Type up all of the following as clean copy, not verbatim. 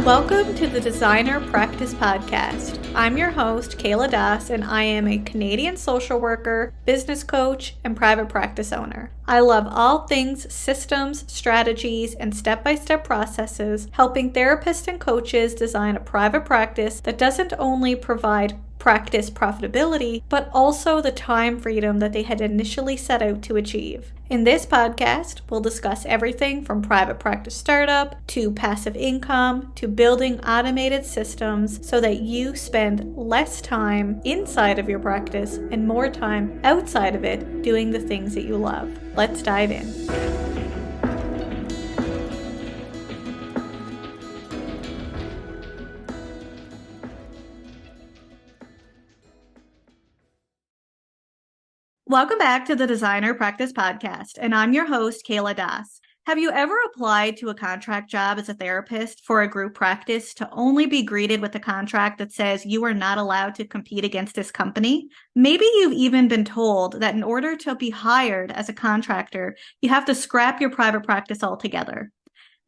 Welcome to the Designer Practice Podcast. I'm your host, Kayla Das, and I am a Canadian social worker, business coach, and private practice owner. I love all things systems, strategies, and step-by-step processes, helping therapists and coaches design a private practice that doesn't only provide practice profitability, but also the time freedom that they had initially set out to achieve. In this podcast, we'll discuss everything from private practice startup to passive income to building automated systems so that you spend less time inside of your practice and more time outside of it doing the things that you love. Let's dive in. Welcome back to the Designer Practice Podcast, and I'm your host, Kayla Das. Have you ever applied to a contract job as a therapist for a group practice to only be greeted with a contract that says you are not allowed to compete against this company? Maybe you've even been told that in order to be hired as a contractor, you have to scrap your private practice altogether.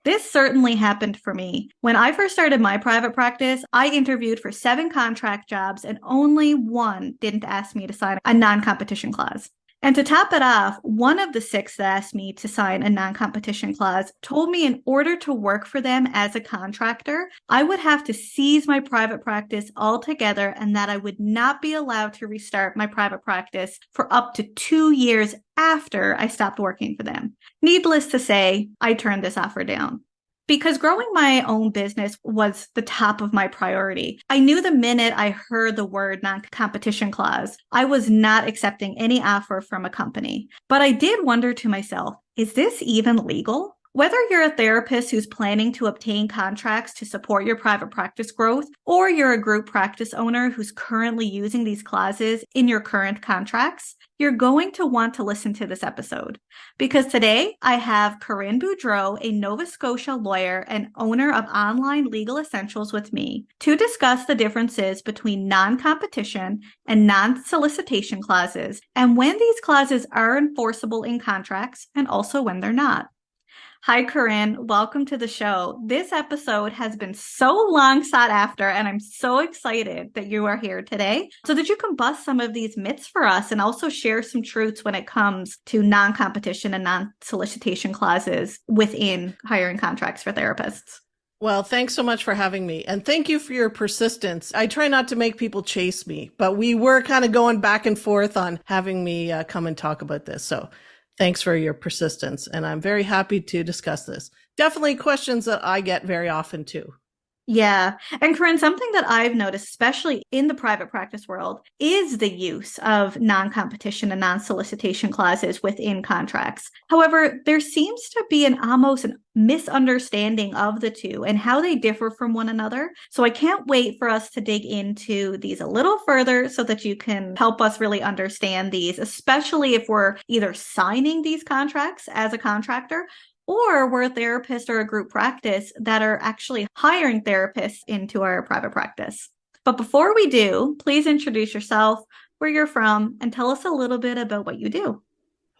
This certainly happened for me. When I first started my private practice, I interviewed for 7 contract jobs and only one didn't ask me to sign a non-competition clause. And to top it off, one of the 6 that asked me to sign a non-competition clause told me in order to work for them as a contractor, I would have to cease my private practice altogether and that I would not be allowed to restart my private practice for up to 2 years after I stopped working for them. Needless to say, I turned this offer down. Because growing my own business was the top of my priority, I knew the minute I heard the word non-competition clause, I was not accepting any offer from a company. But I did wonder to myself, is this even legal? Whether you're a therapist who's planning to obtain contracts to support your private practice growth, or you're a group practice owner who's currently using these clauses in your current contracts, you're going to want to listen to this episode. Because today I have Corinne Boudreau, a Nova Scotia lawyer and owner of Online Legal Essentials with me to discuss the differences between non-competition and non-solicitation clauses and when these clauses are enforceable in contracts and also when they're not. Hi, Corinne. Welcome to the show. This episode has been so long sought after, and I'm so excited that you are here today so that you can bust some of these myths for us and also share some truths when it comes to non-competition and non-solicitation clauses within hiring contracts for therapists. Well, thanks so much for having me. And thank you for your persistence. I try not to make people chase me, but we were kind of going back and forth on having me come and talk about this. So thanks for your persistence, and I'm very happy to discuss this. Definitely questions that I get very often too. Yeah. And Corinne, something that I've noticed, especially in the private practice world, is the use of non-competition and non-solicitation clauses within contracts. However, there seems to be an misunderstanding of the two and how they differ from one another. So I can't wait for us to dig into these a little further so that you can help us really understand these, especially if we're either signing these contracts as a contractor or we're a therapist or a group practice that are actually hiring therapists into our private practice. But before we do, please introduce yourself, where you're from, and tell us a little bit about what you do.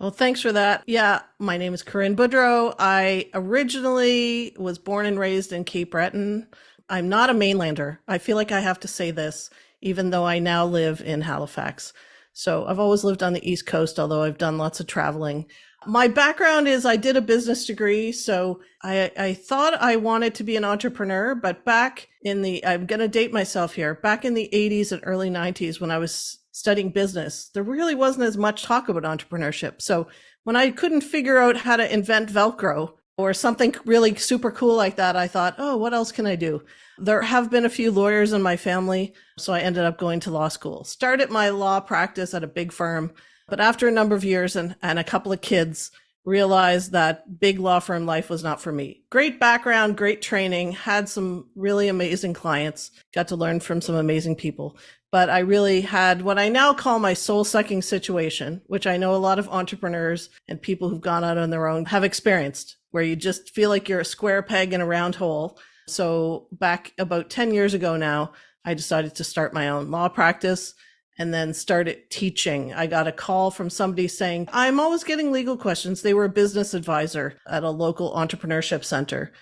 Well, thanks for that. Yeah, my name is Corinne Boudreau. I originally was born and raised in Cape Breton. I'm not a mainlander. I feel like I have to say this, even though I now live in Halifax. So I've always lived on the East Coast, although I've done lots of traveling. My background is I did a business degree, so I thought I wanted to be an entrepreneur, but I'm going to date myself here, back in the 80s and early 90s when I was studying business, there really wasn't as much talk about entrepreneurship. So when I couldn't figure out how to invent Velcro or something really super cool like that, I thought, oh, what else can I do? There have been a few lawyers in my family, so I ended up going to law school. Started my law practice at a big firm. But after a number of years and a couple of kids, realized that big law firm life was not for me. Great background, great training, had some really amazing clients, got to learn from some amazing people. But I really had what I now call my soul-sucking situation, which I know a lot of entrepreneurs and people who've gone out on their own have experienced, where you just feel like you're a square peg in a round hole. So back about 10 years ago now, I decided to start my own law practice and then started teaching. I got a call from somebody saying, I'm always getting legal questions. They were a business advisor at a local entrepreneurship center.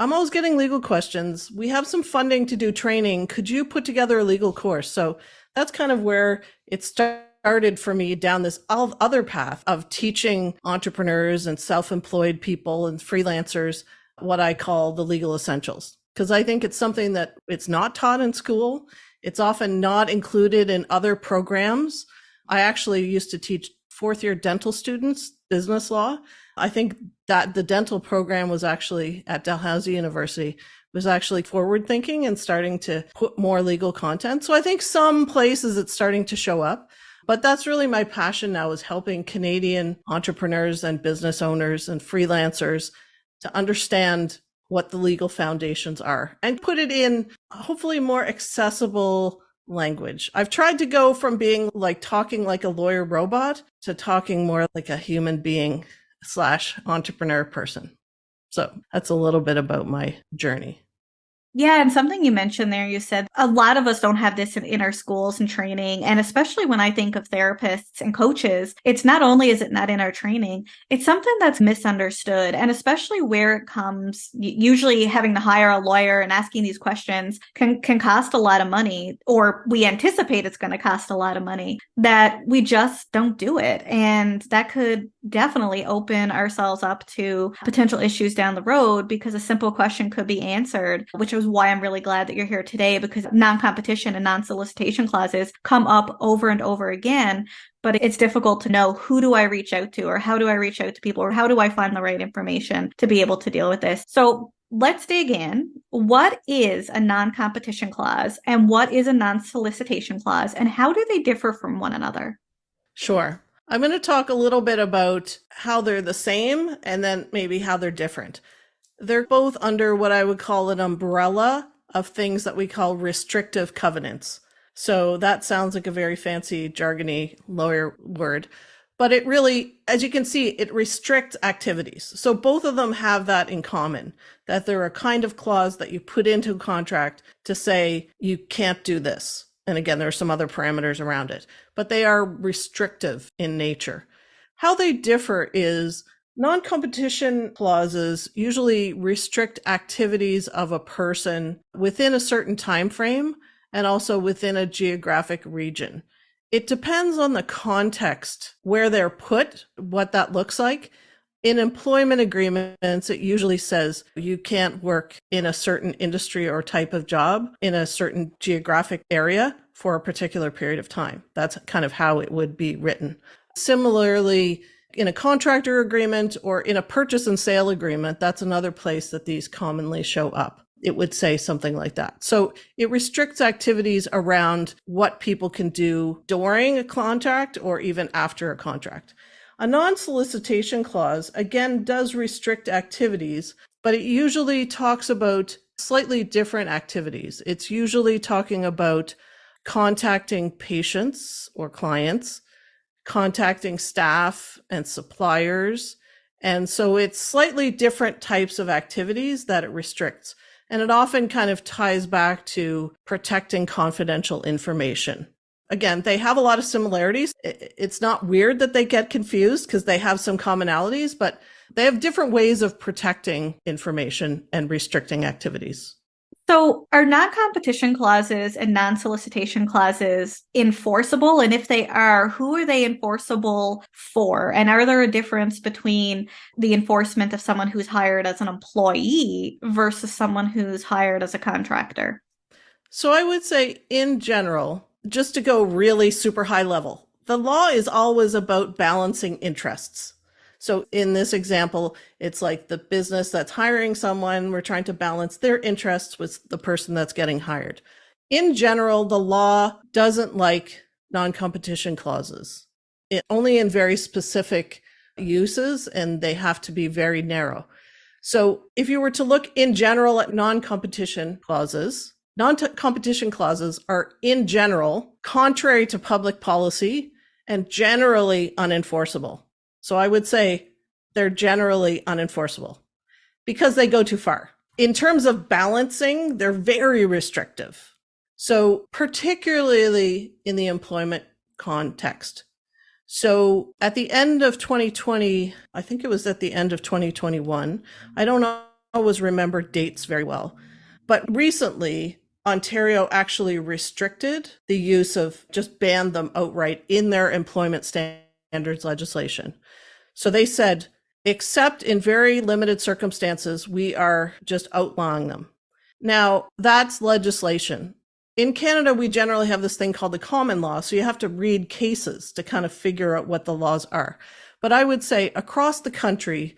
I'm always getting legal questions. We have some funding to do training. Could you put together a legal course? So that's kind of where it started for me down this other path of teaching entrepreneurs and self-employed people and freelancers what I call the legal essentials. Because I think it's something that it's not taught in school. It's often not included in other programs. I actually used to teach fourth year dental students business law. I think that the dental program was actually at Dalhousie University was actually forward thinking and starting to put more legal content. So I think some places it's starting to show up, but that's really my passion now, is helping Canadian entrepreneurs and business owners and freelancers to understand what the legal foundations are and put it in hopefully more accessible language. I've tried to go from being like talking like a lawyer robot to talking more like a human being / entrepreneur person. So that's a little bit about my journey. Yeah, and something you mentioned there, you said a lot of us don't have this in our schools and training. And especially when I think of therapists and coaches, it's not only is it not in our training, it's something that's misunderstood. And especially where it comes, usually having to hire a lawyer and asking these questions can cost a lot of money, or we anticipate it's going to cost a lot of money, that we just don't do it. And that could definitely open ourselves up to potential issues down the road, because a simple question could be answered, which is why I'm really glad that you're here today, because non-competition and non-solicitation clauses come up over and over again. But it's difficult to know, who do I reach out to, or how do I reach out to people, or how do I find the right information to be able to deal with this? So let's dig in. What is a non-competition clause and what is a non-solicitation clause, and how do they differ from one another? Sure. I'm going to talk a little bit about how they're the same and then maybe how they're different. They're both under what I would call an umbrella of things that we call restrictive covenants. So that sounds like a very fancy, jargony lawyer word, but it really, as you can see, it restricts activities. So both of them have that in common, that they're a kind of clause that you put into a contract to say you can't do this. And again, there are some other parameters around it, but they are restrictive in nature. How they differ is non-competition clauses usually restrict activities of a person within a certain time frame and also within a geographic region. It depends on the context where they're put, what that looks like. In employment agreements, it usually says you can't work in a certain industry or type of job in a certain geographic area for a particular period of time. That's kind of how it would be written. Similarly, in a contractor agreement or in a purchase and sale agreement, that's another place that these commonly show up. It would say something like that. So it restricts activities around what people can do during a contract or even after a contract. A non-solicitation clause, again, does restrict activities, but it usually talks about slightly different activities. It's usually talking about contacting patients or clients, contacting staff and suppliers. And so it's slightly different types of activities that it restricts. And it often kind of ties back to protecting confidential information. Again, they have a lot of similarities. It's not weird that they get confused because they have some commonalities, but they have different ways of protecting information and restricting activities. So are non-competition clauses and non-solicitation clauses enforceable? And if they are, who are they enforceable for? And are there a difference between the enforcement of someone who's hired as an employee versus someone who's hired as a contractor? So I would say in general, just to go really super high level, the law is always about balancing interests. So in this example, it's like the business that's hiring someone, we're trying to balance their interests with the person that's getting hired. In general, the law doesn't like non-competition clauses. Only in very specific uses, and they have to be very narrow. So if you were to look in general at non-competition clauses are in general contrary to public policy and generally unenforceable. So I would say they're generally unenforceable because they go too far. In terms of balancing, they're very restrictive. So particularly in the employment context. So at the end of 2020, I think it was at the end of 2021, I don't know always remember dates very well. But recently, Ontario actually restricted the use of, just banned them outright in their employment standards legislation. So they said, except in very limited circumstances, we are just outlawing them. Now, that's legislation. In Canada, we generally have this thing called the common law. So you have to read cases to kind of figure out what the laws are. But I would say across the country,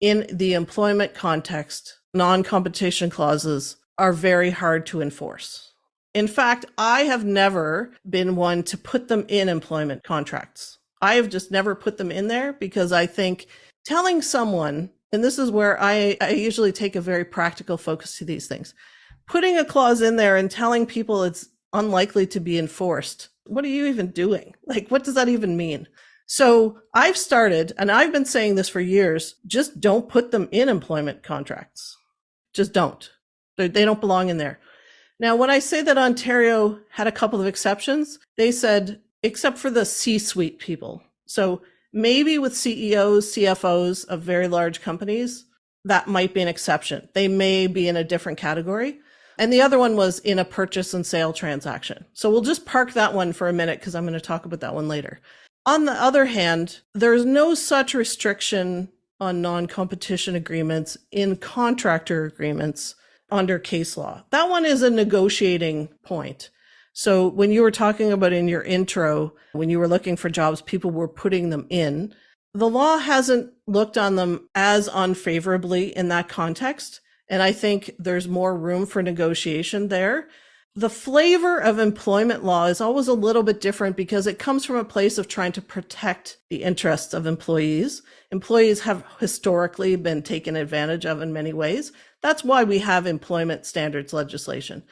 in the employment context, non-competition clauses are very hard to enforce. In fact, I have never been one to put them in employment contracts. I have just never put them in there because I think telling someone, and this is where I usually take a very practical focus to these things, putting a clause in there and telling people it's unlikely to be enforced. What are you even doing? Like, what does that even mean? So I've started, and I've been saying this for years, just don't put them in employment contracts. Just don't. They don't belong in there. Now, when I say that Ontario had a couple of exceptions, they said, except for the C-suite people. So maybe with CEOs, CFOs of very large companies, that might be an exception. They may be in a different category. And the other one was in a purchase and sale transaction. So we'll just park that one for a minute because I'm going to talk about that one later. On the other hand, there's no such restriction on non-competition agreements in contractor agreements under case law. That one is a negotiating point. So when you were talking about in your intro, when you were looking for jobs, people were putting them in. The law hasn't looked on them as unfavorably in that context. And I think there's more room for negotiation there. The flavor of employment law is always a little bit different because it comes from a place of trying to protect the interests of employees. Employees have historically been taken advantage of in many ways. That's why we have employment standards legislation.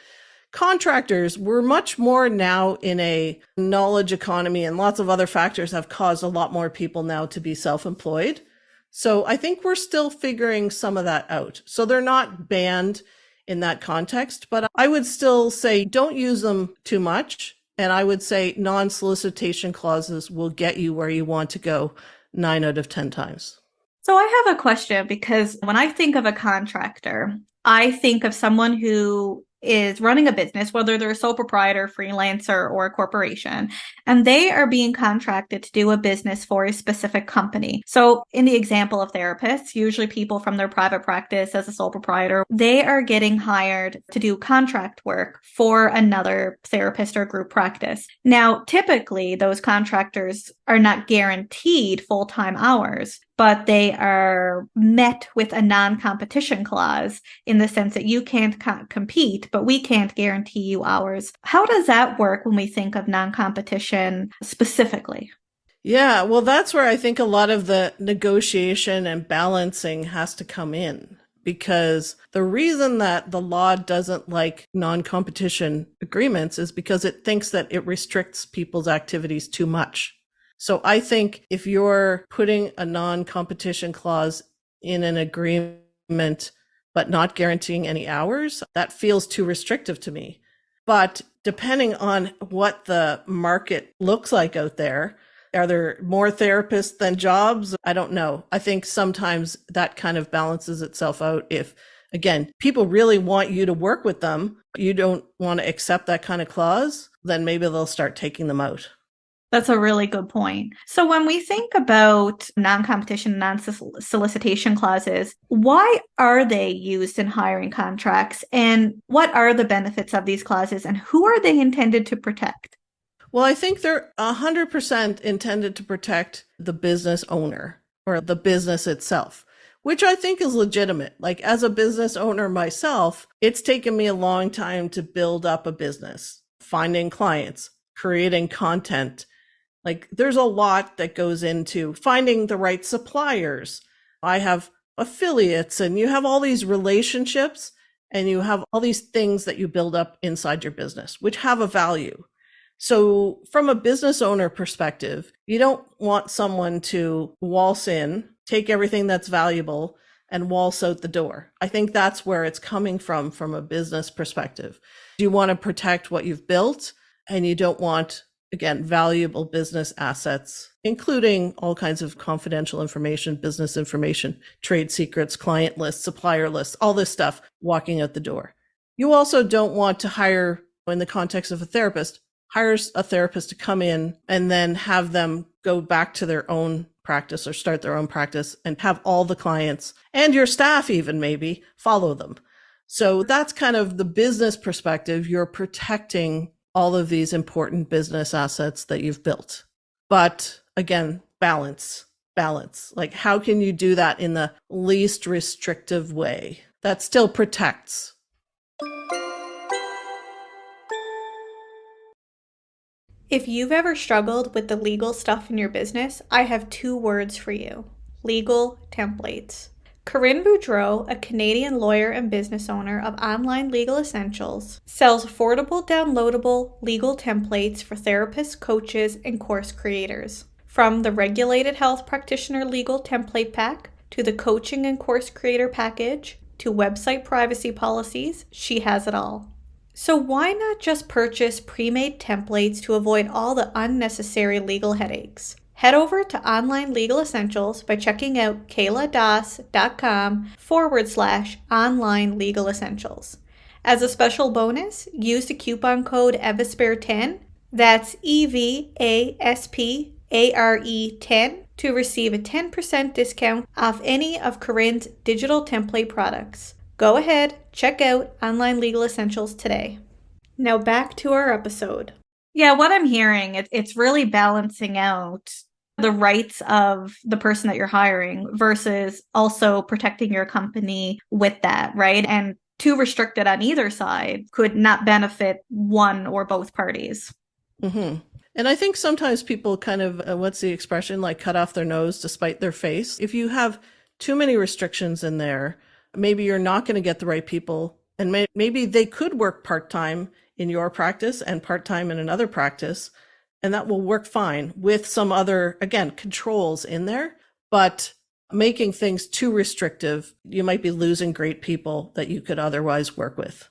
Contractors, we're much more now in a knowledge economy, and lots of other factors have caused a lot more people now to be self-employed. So I think we're still figuring some of that out. So they're not banned in that context, but I would still say don't use them too much. And I would say non-solicitation clauses will get you where you want to go 9 out of 10 times. So I have a question because when I think of a contractor, I think of someone who is running a business, whether they're a sole proprietor, freelancer, or a corporation, and they are being contracted to do a business for a specific company. So in the example of therapists, usually people from their private practice as a sole proprietor, they are getting hired to do contract work for another therapist or group practice. Now, typically those contractors are not guaranteed full-time hours, but they are met with a non-competition clause in the sense that you can't compete, but we can't guarantee you hours. How does that work when we think of non-competition specifically? Yeah, well, that's where I think a lot of the negotiation and balancing has to come in, because the reason that the law doesn't like non-competition agreements is because it thinks that it restricts people's activities too much. So I think if you're putting a non-competition clause in an agreement, but not guaranteeing any hours, that feels too restrictive to me. But depending on what the market looks like out there, are there more therapists than jobs? I don't know. I think sometimes that kind of balances itself out. If, again, people really want you to work with them, you don't want to accept that kind of clause, then maybe they'll start taking them out. That's a really good point. So when we think about non-competition, non-solicitation clauses, why are they used in hiring contracts? And what are the benefits of these clauses? And who are they intended to protect? Well, I think they're 100% intended to protect the business owner or the business itself, which I think is legitimate. Like, as a business owner myself, it's taken me a long time to build up a business, finding clients, creating content. Like, there's a lot that goes into finding the right suppliers. I have affiliates, and you have all these relationships, and you have all these things that you build up inside your business, which have a value. So from a business owner perspective, you don't want someone to waltz in, take everything that's valuable, and waltz out the door. I think that's where it's coming from a business perspective. You want to protect what you've built, and you don't want again, valuable business assets, including all kinds of confidential information, business information, trade secrets, client lists, supplier lists, all this stuff walking out the door. You also don't want to hire, in the context of a therapist, hires a therapist to come in and then have them go back to their own practice or start their own practice and have all the clients and your staff even maybe follow them. So that's kind of the business perspective. You're protecting all of these important business assets that you've built. But again, balance. Like, how can you do that in the least restrictive way that still protects? If you've ever struggled with the legal stuff in your business, I have 2 words for you: legal templates. Corinne Boudreau, a Canadian lawyer and business owner of Online Legal Essentials, sells affordable, downloadable legal templates for therapists, coaches, and course creators. From the Regulated Health Practitioner Legal Template Pack to the Coaching and Course Creator Package to website privacy policies, she has it all. So why not just purchase pre-made templates to avoid all the unnecessary legal headaches? Head over to Online Legal Essentials by checking out kayladas.com/online legal essentials. As a special bonus, use the coupon code EVASPARE10, that's EVASPARE10, to receive a 10% discount off any of Corinne's digital template products. Go ahead, check out Online Legal Essentials today. Now back to our episode. Yeah, what I'm hearing, it's really balancing out the rights of the person that you're hiring versus also protecting your company with that, right? And too restricted on either side could not benefit one or both parties. Mm-hmm. And I think sometimes people kind of, what's the expression, like cut off their nose to spite their face. If you have too many restrictions in there, maybe you're not going to get the right people. And maybe they could work part-time in your practice and part-time in another practice, and that will work fine with some other, again, controls in there. But making things too restrictive, you might be losing great people that you could otherwise work with.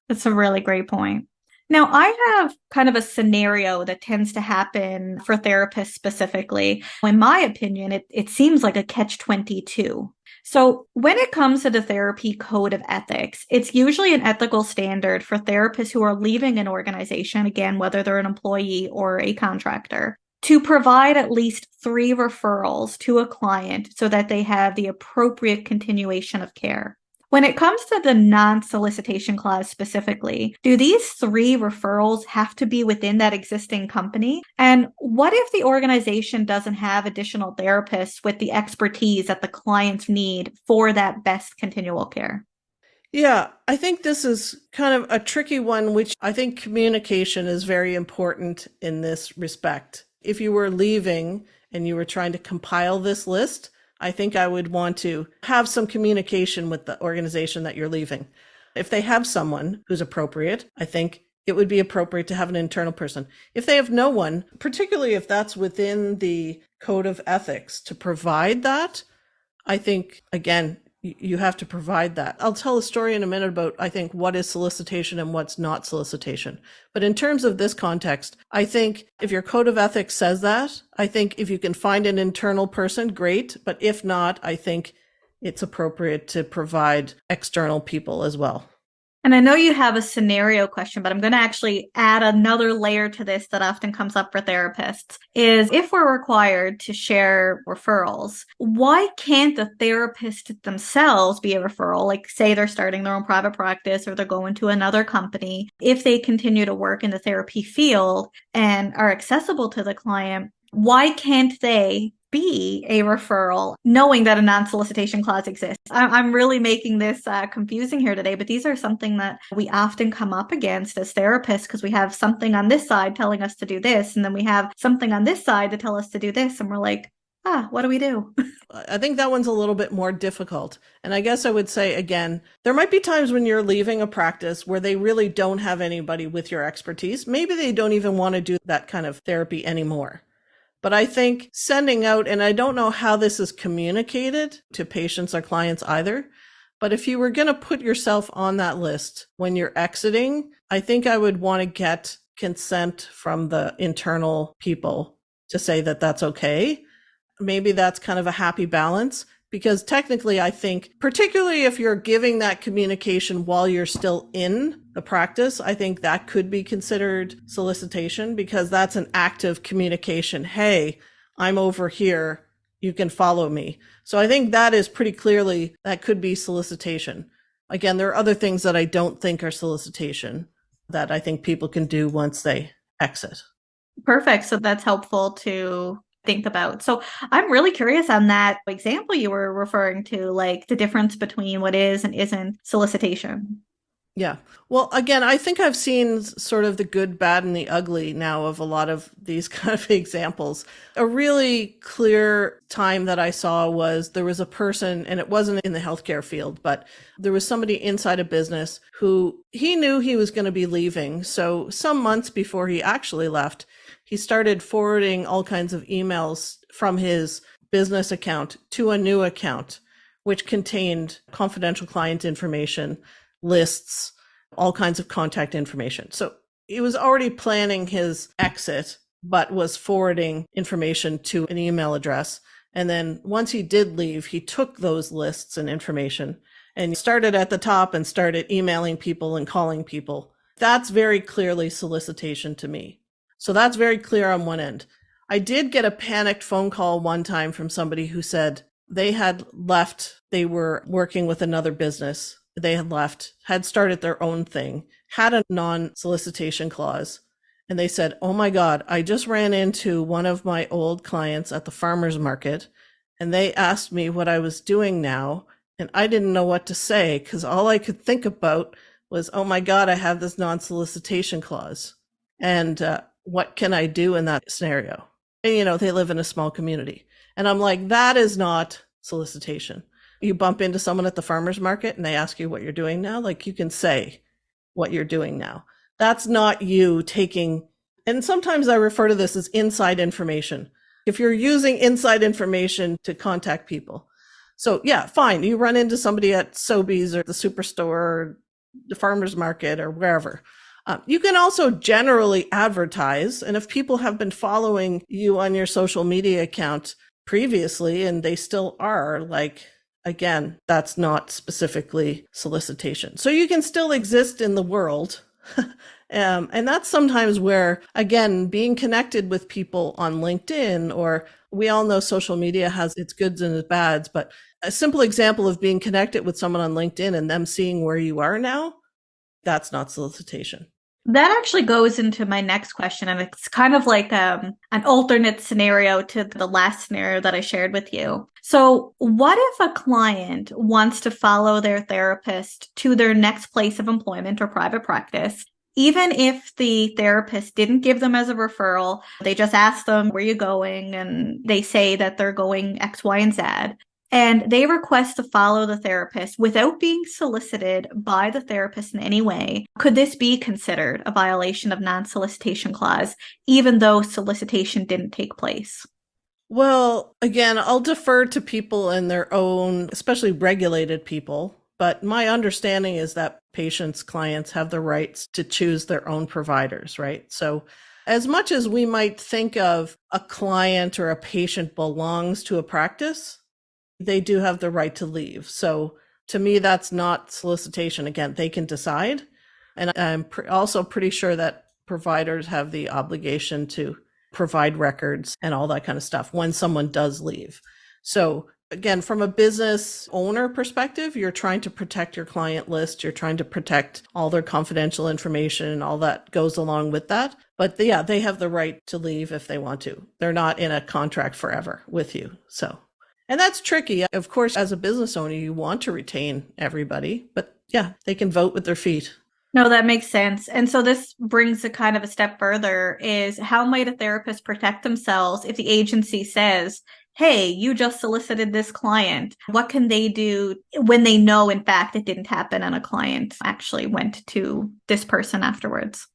That's a really great point. Now, I have kind of a scenario that tends to happen for therapists specifically. In my opinion, it seems like a catch-22. So when it comes to the therapy code of ethics, it's usually an ethical standard for therapists who are leaving an organization, again, whether they're an employee or a contractor, to provide at least 3 referrals to a client so that they have the appropriate continuation of care. When it comes to the non-solicitation clause specifically, do these 3 referrals have to be within that existing company? And what if the organization doesn't have additional therapists with the expertise that the clients need for that best continual care? Yeah, I think this is kind of a tricky one, which I think communication is very important in this respect. If you were leaving and you were trying to compile this list, I think I would want to have some communication with the organization that you're leaving. If they have someone who's appropriate, I think it would be appropriate to have an internal person. If they have no one, particularly if that's within the code of ethics to provide that, I think, again, you have to provide that. I'll tell a story in a minute about, I think, what is solicitation and what's not solicitation. But in terms of this context, I think if your code of ethics says that, I think if you can find an internal person, great. But if not, I think it's appropriate to provide external people as well. And I know you have a scenario question, but I'm going to actually add another layer to this that often comes up for therapists is if we're required to share referrals, why can't the therapist themselves be a referral? Like say they're starting their own private practice or they're going to another company. If they continue to work in the therapy field and are accessible to the client, why can't they be a referral, knowing that a non-solicitation clause exists? I'm really making this confusing here today, but these are something that we often come up against as therapists because we have something on this side telling us to do this, and then we have something on this side to tell us to do this, and we're like, what do we do? I think that one's a little bit more difficult. And I guess I would say, again, there might be times when you're leaving a practice where they really don't have anybody with your expertise. Maybe they don't even want to do that kind of therapy anymore. But I think sending out, and I don't know how this is communicated to patients or clients either, but if you were going to put yourself on that list when you're exiting, I think I would want to get consent from the internal people to say that that's okay. Maybe that's kind of a happy balance, because technically I think, particularly if you're giving that communication while you're still in the practice, I think that could be considered solicitation, because that's an active communication. Hey, I'm over here. You can follow me. So I think that is pretty clearly, that could be solicitation. Again, there are other things that I don't think are solicitation that I think people can do once they exit. Perfect. So that's helpful to think about. So I'm really curious on that example you were referring to, like the difference between what is and isn't solicitation. Yeah. Well, again, I think I've seen sort of the good, bad, and the ugly now of a lot of these kind of examples. A really clear time that I saw was there was a person, and it wasn't in the healthcare field, but there was somebody inside a business who he knew he was going to be leaving. So some months before he actually left, he started forwarding all kinds of emails from his business account to a new account, which contained confidential client information, lists, all kinds of contact information. So he was already planning his exit, but was forwarding information to an email address. And then once he did leave, he took those lists and information and started at the top and started emailing people and calling people. That's very clearly solicitation to me. So that's very clear on one end. I did get a panicked phone call one time from somebody who said they had left, they were working with another business. They had left, had started their own thing, had a non-solicitation clause. And they said, oh my God, I just ran into one of my old clients at the farmer's market, and they asked me what I was doing now. And I didn't know what to say, because all I could think about was, oh my God, I have this non-solicitation clause. And what can I do in that scenario? And, they live in a small community. And I'm like, that is not solicitation. You bump into someone at the farmer's market and they ask you what you're doing now, like you can say what you're doing now. That's not you taking, and sometimes I refer to this as inside information. If you're using inside information to contact people. So yeah, fine. You run into somebody at Sobeys or the superstore or the farmer's market or wherever. You can also generally advertise. And if people have been following you on your social media account previously, and they still are, like, again, that's not specifically solicitation. So you can still exist in the world. And that's sometimes where, again, being connected with people on LinkedIn, or we all know social media has its goods and its bads, but a simple example of being connected with someone on LinkedIn and them seeing where you are now, that's not solicitation. That actually goes into my next question, and it's kind of like an alternate scenario to the last scenario that I shared with you. So, what if a client wants to follow their therapist to their next place of employment or private practice, even if the therapist didn't give them as a referral, they just ask them, where are you going? And they say that they're going X, Y, and Z. And they request to follow the therapist without being solicited by the therapist in any way. Could this be considered a violation of non-solicitation clause, even though solicitation didn't take place? Well, again, I'll defer to people in their own, especially regulated people. But my understanding is that patients, clients have the rights to choose their own providers, right? So as much as we might think of a client or a patient belongs to a practice, they do have the right to leave. So to me, that's not solicitation. Again, they can decide. And I'm also pretty sure that providers have the obligation to provide records and all that kind of stuff when someone does leave. So again, from a business owner perspective, you're trying to protect your client list. You're trying to protect all their confidential information and all that goes along with that. But yeah, they have the right to leave if they want to. They're not in a contract forever with you. So. And that's tricky. Of course, as a business owner, you want to retain everybody, but yeah, they can vote with their feet. No, that makes sense. And so this brings a kind of a step further, is how might a therapist protect themselves if the agency says, hey, you just solicited this client? What can they do when they know, in fact, it didn't happen and a client actually went to this person afterwards?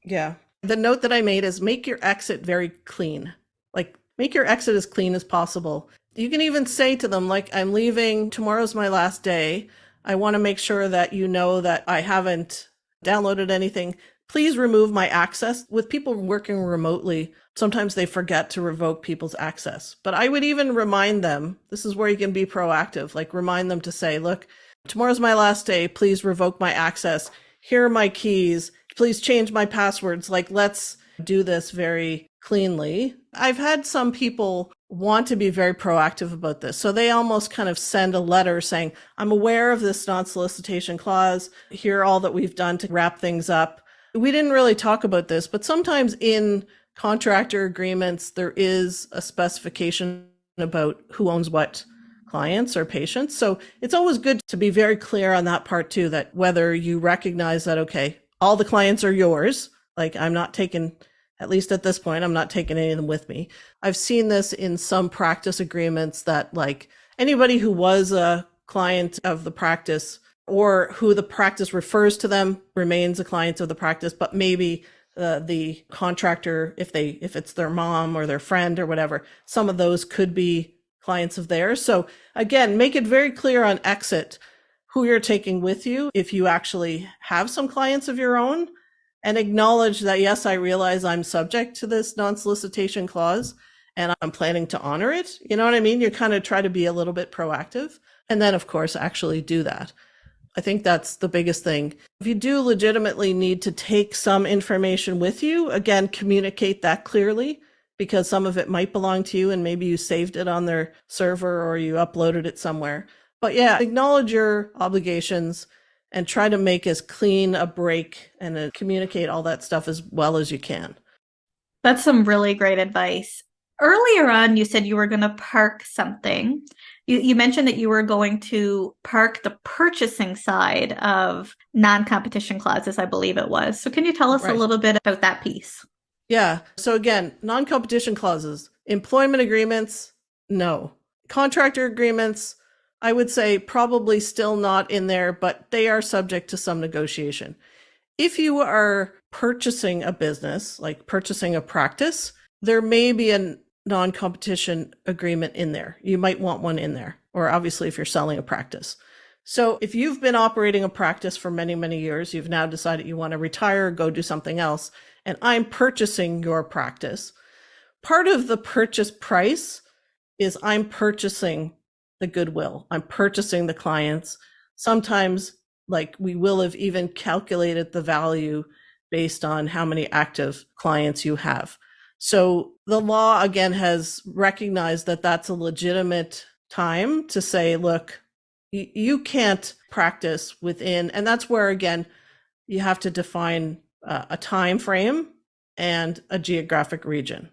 Yeah. The note that I made is make your exit very clean. Like, make your exit as clean as possible. You can even say to them, like, I'm leaving, tomorrow's my last day. I want to make sure that you know that I haven't downloaded anything. please remove my access. With people working remotely, sometimes they forget to revoke people's access. But I would even remind them, this is where you can be proactive, like remind them to say, look, tomorrow's my last day. Please revoke my access. Here are my keys. Please change my passwords. Like, let's do this very cleanly. I've had some people want to be very proactive about this. So they almost kind of send a letter saying, I'm aware of this non-solicitation clause. Here are all that we've done to wrap things up. We didn't really talk about this, but sometimes in contractor agreements, there is a specification about who owns what clients or patients. So it's always good to be very clear on that part too, that whether you recognize that, okay, all the clients are yours, like I'm not taking, at least at this point, I'm not taking any of them with me. I've seen this in some practice agreements that like anybody who was a client of the practice or who the practice refers to them remains a client of the practice, but maybe the contractor, if it's their mom or their friend or whatever, some of those could be clients of theirs. So again, make it very clear on exit who you're taking with you if you actually have some clients of your own, and acknowledge that, yes, I realize I'm subject to this non-solicitation clause and I'm planning to honor it. You know what I mean? You kind of try to be a little bit proactive and then, of course, actually do that. I think that's the biggest thing. If you do legitimately need to take some information with you, again, communicate that clearly, because some of it might belong to you and maybe you saved it on their server or you uploaded it somewhere. But yeah, acknowledge your obligations and try to make as clean a break and communicate all that stuff as well as you can. That's some really great advice. Earlier on, you said you were going to park something. You mentioned that you were going to park the purchasing side of non-competition clauses, I believe it was. So can you tell us a Right. little bit about that piece? Yeah. So again, non-competition clauses, employment agreements, no. Contractor agreements, I would say probably still not in there, but they are subject to some negotiation. If you are purchasing a business, like purchasing a practice, there may be a non-competition agreement in there. You might want one in there, or obviously if you're selling a practice. So if you've been operating a practice for many, many years, you've now decided you want to retire, go do something else, and I'm purchasing your practice. Part of the purchase price is I'm purchasing the goodwill. I'm purchasing the clients. Sometimes, like, we will have even calculated the value based on how many active clients you have. So the law, again, has recognized that that's a legitimate time to say, look, you can't practice within, and that's where, again, you have to define a time frame and a geographic region.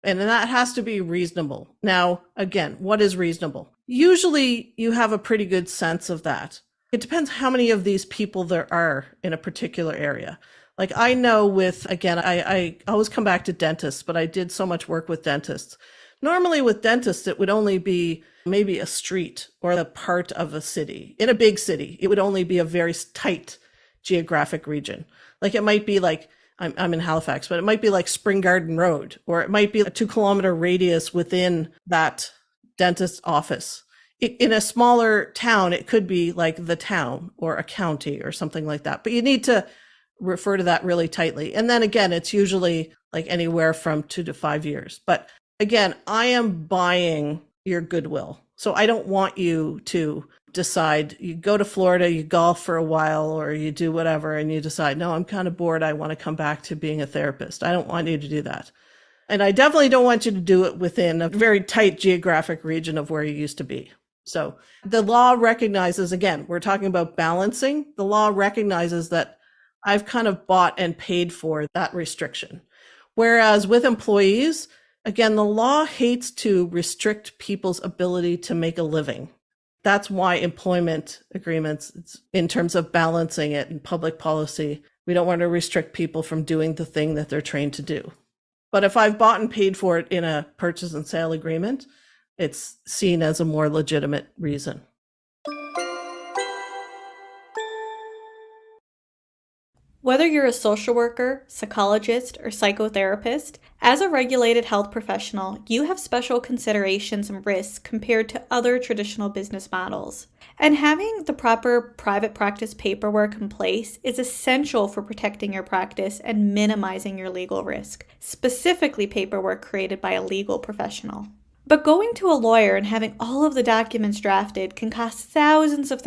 And that has to be reasonable. Now, again, what is reasonable? Usually you have a pretty good sense of that. It depends how many of these people there are in a particular area. Like I know with, again, I always come back to dentists, but I did so much work with dentists. Normally with dentists, it would only be maybe a street or a part of a city. In a big city, it would only be a very tight geographic region. Like it might be like, I'm in Halifax, but it might be like Spring Garden Road, or it might be a 2-kilometer radius within that dentist's office. In a smaller town, it could be like the town or a county or something like that. But you need to refer to that really tightly. And then again, it's usually like anywhere from 2 to 5 years. But again, I am buying your goodwill. So I don't want you to decide, you go to Florida, you golf for a while, or you do whatever, and you decide, no, I'm kind of bored. I want to come back to being a therapist. I don't want you to do that. And I definitely don't want you to do it within a very tight geographic region of where you used to be. So the law recognizes, again, we're talking about balancing. The law recognizes that I've kind of bought and paid for that restriction. Whereas with employees, again, the law hates to restrict people's ability to make a living. That's why employment agreements, in terms of balancing it in public policy, we don't want to restrict people from doing the thing that they're trained to do. But if I've bought and paid for it in a purchase and sale agreement, it's seen as a more legitimate reason. Whether you're a social worker, psychologist, or psychotherapist, as a regulated health professional, you have special considerations and risks compared to other traditional business models. And having the proper private practice paperwork in place is essential for protecting your practice and minimizing your legal risk, specifically paperwork created by a legal professional. But going to a lawyer and having all of the documents drafted can cost thousands of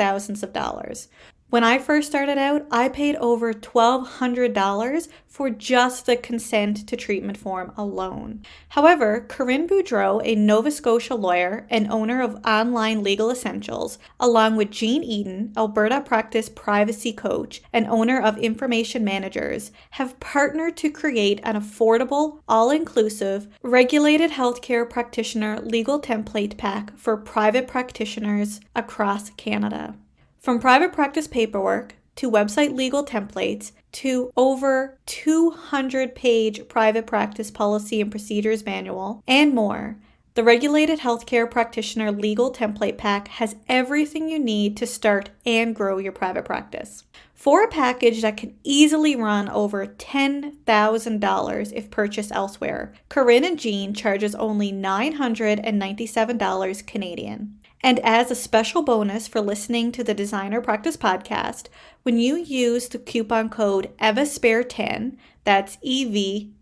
dollars. When I first started out, I paid over $1,200 for just the consent to treatment form alone. However, Corinne Boudreau, a Nova Scotia lawyer and owner of Online Legal Essentials, along with Jean Eden, Alberta Practice Privacy Coach and owner of Information Managers, have partnered to create an affordable, all-inclusive, regulated healthcare practitioner legal template pack for private practitioners across Canada. From private practice paperwork to website legal templates to over 200-page private practice policy and procedures manual and more, the Regulated Healthcare Practitioner Legal Template Pack has everything you need to start and grow your private practice. For a package that can easily run over $10,000 if purchased elsewhere, Corinne and Jean charges only $997 Canadian. And as a special bonus for listening to the Designer Practice podcast, when you use the coupon code EVASPARE10, that's EVASPARE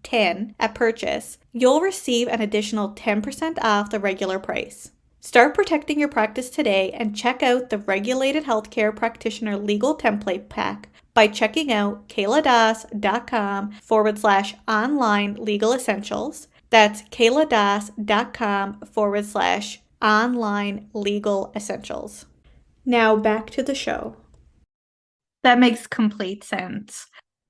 10 at purchase, you'll receive an additional 10% off the regular price. Start protecting your practice today and check out the Regulated Healthcare Practitioner Legal Template Pack by checking out kayladas.com/online legal essentials. That's kayladas.com/online legal essentials. Now back to the show. That makes complete sense.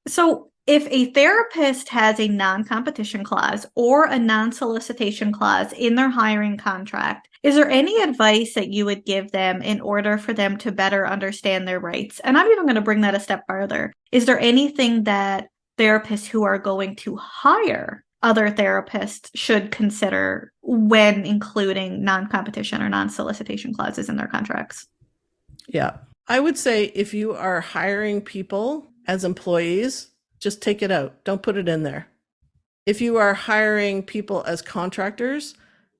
So if a therapist has a non-competition clause or a non-solicitation clause in their hiring contract, is there any advice that you would give them in order for them to better understand their rights? And I'm even going to bring that a step farther. Is there anything that therapists who are going to hire other therapists should consider when including non-competition or non-solicitation clauses in their contracts? Yeah. I would say if you are hiring people as employees, just take it out. Don't put it in there. If you are hiring people as contractors,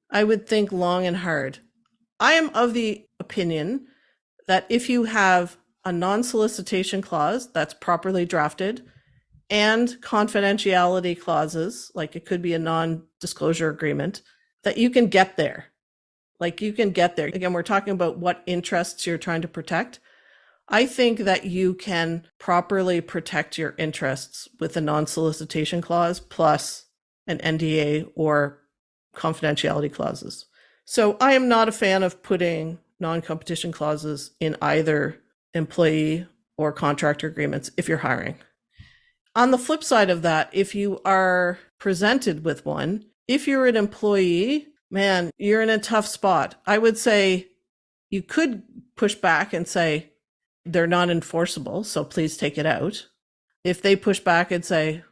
I would think long and hard. I am of the opinion that if you have a non-solicitation clause that's properly drafted and confidentiality clauses, like it could be a non-disclosure agreement, that you can get there. Like you can get there. Again, we're talking about what interests you're trying to protect. I think that you can properly protect your interests with a non-solicitation clause plus an NDA or confidentiality clauses. So I am not a fan of putting non-competition clauses in either employee or contractor agreements if you're hiring. On the flip side of that, if you are presented with one, if you're an employee, man, you're in a tough spot. I would say you could push back and say, they're not enforceable, so please take it out. If they push back and say,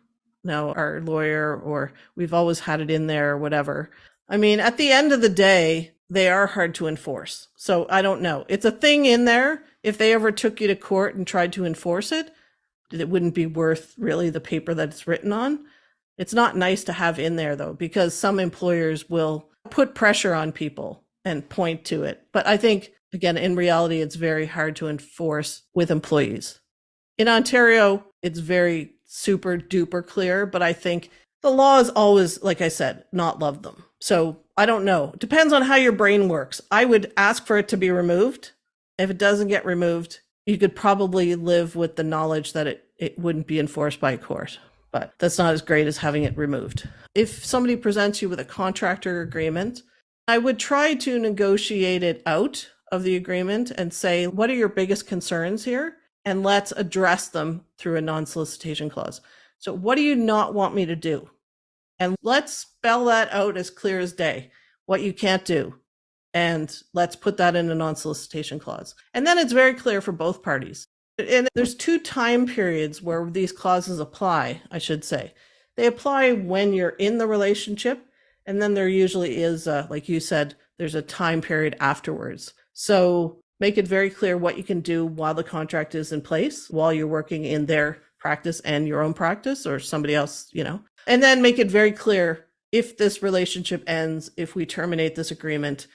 no, our lawyer, or we've always had it in there, or whatever. I mean, at the end of the day, they are hard to enforce. So I don't know. It's a thing in there. If they ever took you to court and tried to enforce it, it wouldn't be worth really the paper that it's written on. It's not nice to have in there, though, because some employers will put pressure on people and point to it. But I think, again, in reality, it's very hard to enforce with employees. In Ontario, it's very super duper clear, but I think the law is always, like I said, not love them. So I don't know. It depends on how your brain works. I would ask for it to be removed. If it doesn't get removed, you could probably live with the knowledge that it wouldn't be enforced by a court. But that's not as great as having it removed. If somebody presents you with a contractor agreement, I would try to negotiate it out of the agreement and say, what are your biggest concerns here? And let's address them through a non-solicitation clause. So what do you not want me to do? And let's spell that out as clear as day, what you can't do. And let's put that in a non-solicitation clause. And then it's very clear for both parties. And there's two time periods where these clauses apply, I should say. They apply when you're in the relationship, and then there usually is, like you said, there's a time period afterwards. So Make it very clear what you can do while the contract is in place, while you're working in their practice and your own practice or somebody else, and then make it very clear, if this relationship ends, if we terminate this agreement,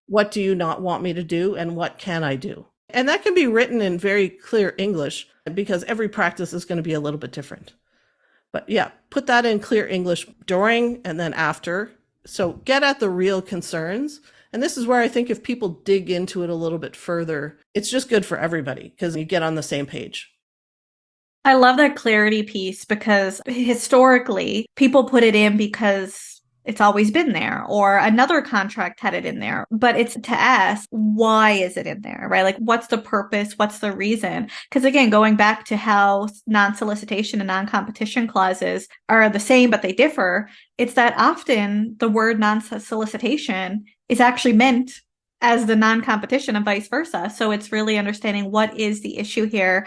what do you not want me to do and what can I do? And that can be written in very clear English because every practice is going to be a little bit different. But yeah, put that in clear English during and then after. So get at the real concerns. And this is where I think if people dig into it a little bit further, it's just good for everybody because you get on the same page. I love that clarity piece because historically people put it in because it's always been there, or another contract had it in there. But it's to ask, why is it in there, right? Like, what's the purpose? What's the reason? Because again, going back to how non-solicitation and non-competition clauses are the same, but they differ, it's that often the word non-solicitation is actually meant as the non-competition and vice versa. So it's really understanding what is the issue here,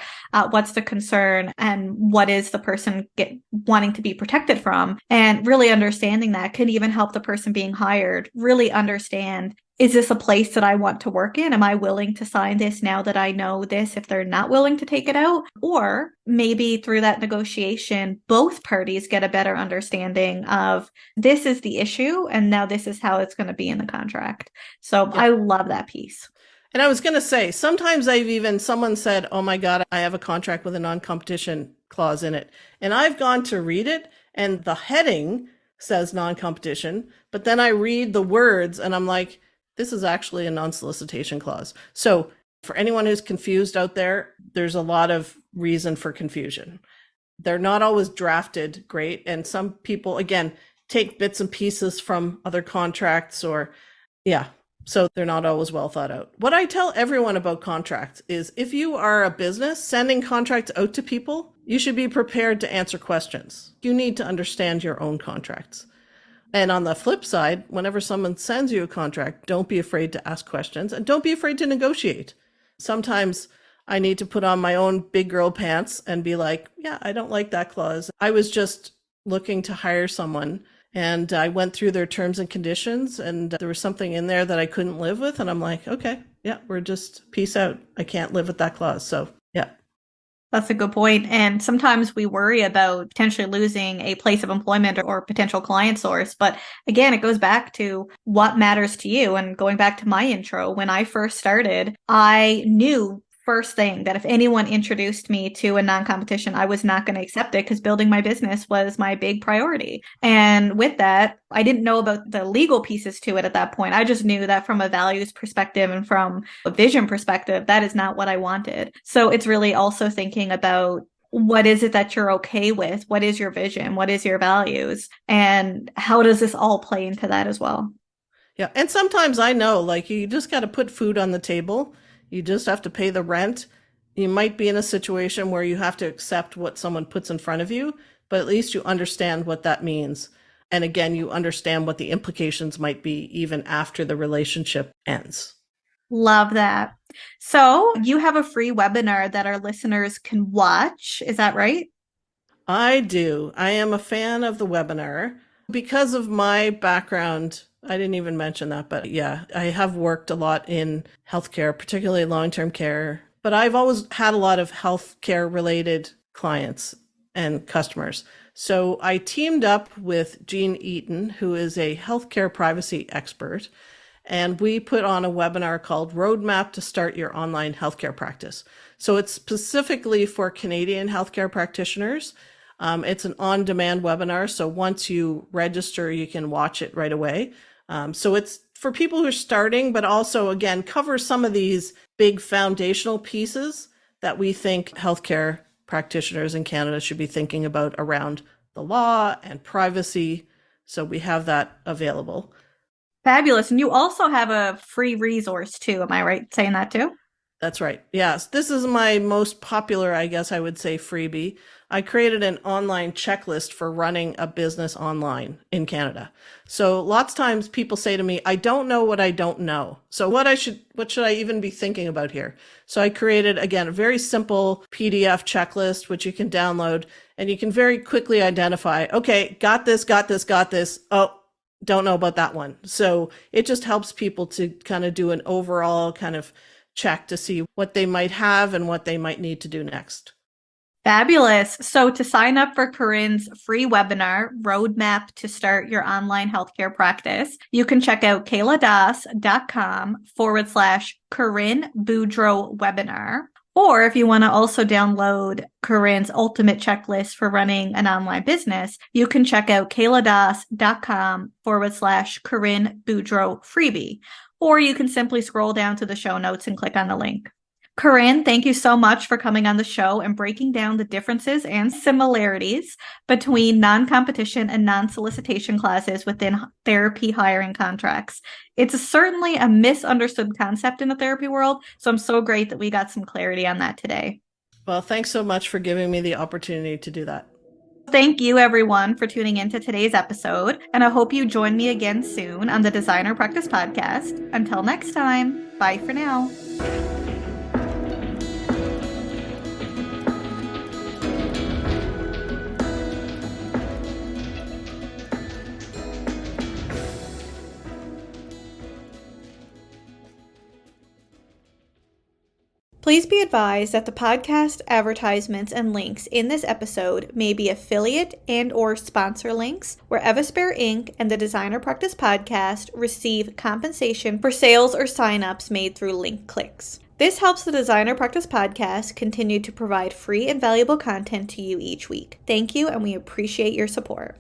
what's the concern, and what is the person wanting to be protected from. And really understanding that can even help the person being hired really understand, is this a place that I want to work in? Am I willing to sign this now that I know this if they're not willing to take it out? Or maybe through that negotiation, both parties get a better understanding of, this is the issue and now this is how it's going to be in the contract. So Yeah. I love that piece. And I was going to say, sometimes someone said, oh my God, I have a contract with a non-competition clause in it. And I've gone to read it and the heading says non-competition, but then I read the words and I'm like, this is actually a non-solicitation clause. So for anyone who's confused out there, there's a lot of reason for confusion. They're not always drafted great. And some people, again, take bits and pieces from other contracts so they're not always well thought out. What I tell everyone about contracts is, if you are a business sending contracts out to people, you should be prepared to answer questions. You need to understand your own contracts. And on the flip side, whenever someone sends you a contract, don't be afraid to ask questions and don't be afraid to negotiate. Sometimes I need to put on my own big girl pants and be like, yeah, I don't like that clause. I was just looking to hire someone and I went through their terms and conditions and there was something in there that I couldn't live with. And I'm like, okay, yeah, we're just peace out. I can't live with that clause. So yeah. That's a good point. And sometimes we worry about potentially losing a place of employment or potential client source. But again, it goes back to what matters to you. And going back to my intro, when I first started, I knew first thing that if anyone introduced me to a non-competition, I was not going to accept it because building my business was my big priority. And with that, I didn't know about the legal pieces to it at that point. I just knew that from a values perspective and from a vision perspective, that is not what I wanted. So it's really also thinking about, what is it that you're okay with? What is your vision? What is your values? And how does this all play into that as well? Yeah. And sometimes I know, like, you just got to put food on the table. You just have to pay the rent. You might be in a situation where you have to accept what someone puts in front of you, but at least you understand what that means. And again, you understand what the implications might be even after the relationship ends. Love that. So you have a free webinar that our listeners can watch. Is that right? I do. I am a fan of the webinar because of my background. I didn't even mention that, but yeah, I have worked a lot in healthcare, particularly long-term care, but I've always had a lot of healthcare related clients and customers. So I teamed up with Jean Eaton, who is a healthcare privacy expert, and we put on a webinar called Roadmap to Start Your Online Healthcare Practice. So it's specifically for Canadian healthcare practitioners. It's an on-demand webinar, so once you register, you can watch it right away. So it's for people who are starting, but also, again, cover some of these big foundational pieces that we think healthcare practitioners in Canada should be thinking about around the law and privacy. So we have that available. Fabulous. And you also have a free resource too. Am I right saying that too? That's right. Yes, this is my most popular, I guess I would say, freebie. I created an online checklist for running a business online in Canada. So lots of times people say to me, I don't know what I don't know. So what should I even be thinking about here? So I created, again, a very simple PDF checklist, which you can download and you can very quickly identify, okay, got this, got this, got this. Oh, don't know about that one. So it just helps people to kind of do an overall kind of check to see what they might have and what they might need to do next. Fabulous. So to sign up for Corinne's free webinar, Roadmap to Start Your Online Healthcare Practice, you can check out kayladas.com/Corinne Boudreau webinar. Or if you want to also download Corinne's ultimate checklist for running an online business, you can check out kayladas.com/Corinne Boudreau freebie. Or you can simply scroll down to the show notes and click on the link. Corinne, thank you so much for coming on the show and breaking down the differences and similarities between non-competition and non-solicitation clauses within therapy hiring contracts. It's certainly a misunderstood concept in the therapy world, so I'm so great that we got some clarity on that today. Well, thanks so much for giving me the opportunity to do that. Thank you, everyone, for tuning into today's episode, and I hope you join me again soon on the Designer Practice Podcast. Until next time, bye for now. Please be advised that the podcast advertisements and links in this episode may be affiliate and/or sponsor links where Evaspare Inc. and the Designer Practice Podcast receive compensation for sales or signups made through link clicks. This helps the Designer Practice Podcast continue to provide free and valuable content to you each week. Thank you, and we appreciate your support.